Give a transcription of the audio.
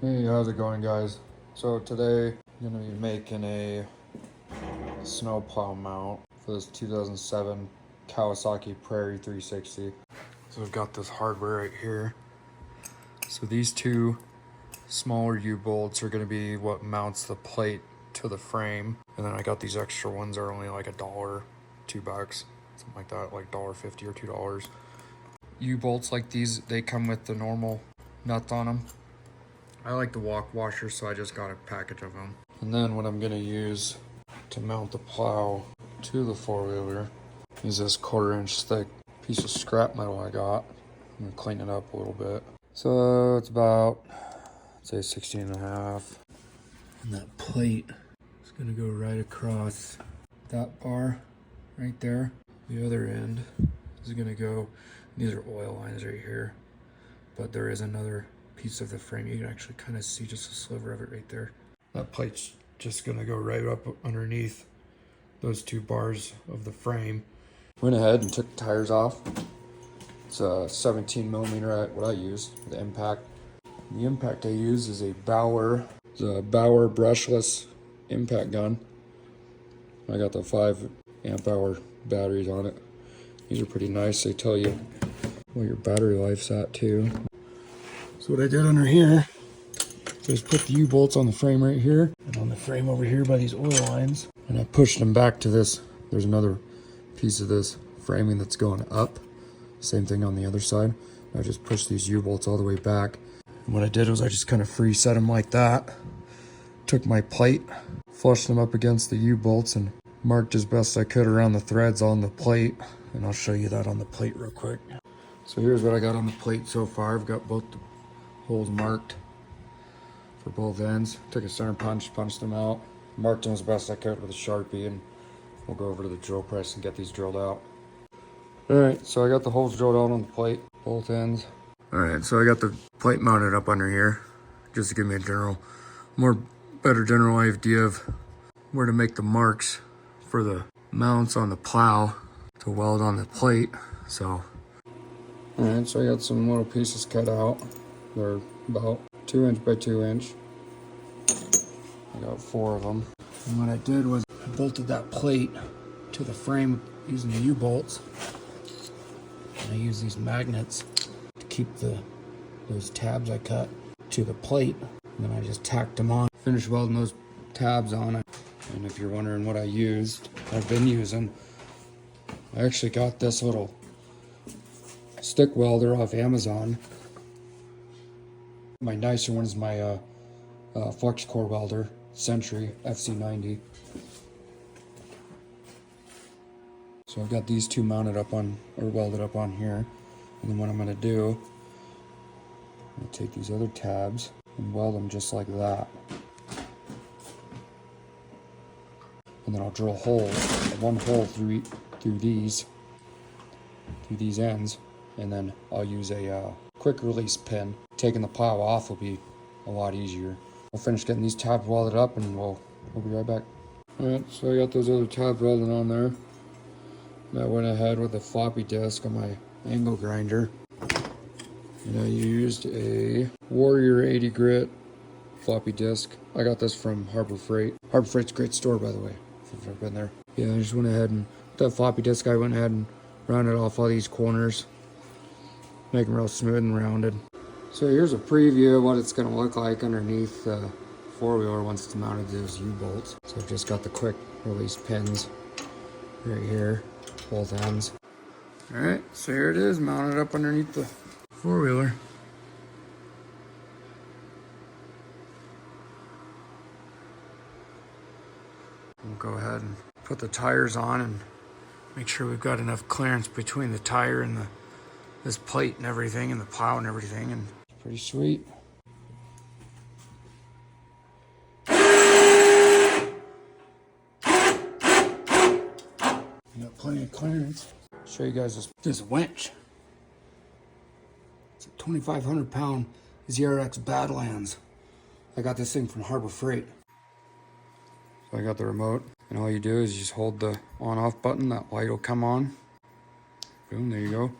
Hey, how's it going, guys? So today I'm gonna be making a snowplow mount for this 2007 Kawasaki Prairie 360. So I've got this hardware right here. So these two smaller U-bolts are gonna be what mounts the plate to the frame, and then I got these extra ones that are only like $1, $2, something like that, like $1.50 or $2. U-bolts like these, they come with the normal nuts on them. I like the walk washers, so I just got a package of them. And then what I'm gonna use to mount the plow to the four-wheeler is this 1/4-inch thick piece of scrap metal I got. I'm gonna clean it up a little bit. So it's about, I'd say 16.5. And that plate is gonna go right across that bar right there. The other end is gonna go, these are oil lines right here, but there is another piece of the frame. You can actually kind of see just a sliver of it right there. That plate's just gonna go right up underneath those two bars of the frame. Went ahead and took the tires off. It's a 17 millimeter, what I use, the impact. The impact I use is a Bauer brushless impact gun. I got the 5 amp hour batteries on it. These are pretty nice. They tell you what your battery life's at too. So what I did under here is put the U-bolts on the frame right here and on the frame over here by these oil lines, and I pushed them back to this. There's another piece of this framing that's going up. Same thing on the other side. I just pushed these U-bolts all the way back. And what I did was I just kind of free set them like that. Took my plate, flushed them up against the U-bolts, and marked as best I could around the threads on the plate. And I'll show you that on the plate real quick. So here's what I got on the plate so far. I've got both the holes marked for both ends. Took a center punch, punched them out, marked them as best I could with a Sharpie, and we'll go over to the drill press and get these drilled out. Alright, so I got the holes drilled out on the plate, both ends. Alright, so I got the plate mounted up under here, just to give me a better general idea of where to make the marks for the mounts on the plow to weld on the plate. So, alright, so I got some little pieces cut out. They're about 2" by 2". I got 4 of them. And what I did was I bolted that plate to the frame using the U-bolts. And I use these magnets to keep those tabs I cut to the plate. And then I just tacked them on. Finished welding those tabs on. And if you're wondering what I've been using, I actually got this little stick welder off Amazon. My nicer one is my FLUX core welder, Century FC90. So I've got these two mounted up on, or welded up on here. And then what I'm gonna do, I'm gonna take these other tabs and weld them just like that. And then I'll drill holes, one hole through these ends, and then I'll use a quick release pin. Taking the plow off will be a lot easier. I'll finish getting these tabs welded up and we'll be right back. Alright, so I got those other tabs welded on there. And I went ahead with a floppy disk on my angle grinder. And I used a Warrior 80 grit floppy disk. I got this from Harbor Freight. Harbor Freight's a great store, by the way, if you've ever been there. Yeah, I just went ahead and, with that floppy disk, I went ahead and rounded off all these corners. Make them real smooth and rounded. So here's a preview of what it's going to look like underneath the four-wheeler once it's mounted to those U-bolts. So I've just got the quick release pins right here, both ends. Alright, so here it is, mounted up underneath the four-wheeler. We'll go ahead and put the tires on and make sure we've got enough clearance between the tire and this plate and everything, and the plow and everything, and it's pretty sweet. You got plenty of clearance. I'll show you guys this winch. It's a 2,500 pound ZRX Badlands. I got this thing from Harbor Freight. So I got the remote, and all you do is you just hold the on-off button, that light will come on. Boom, there you go.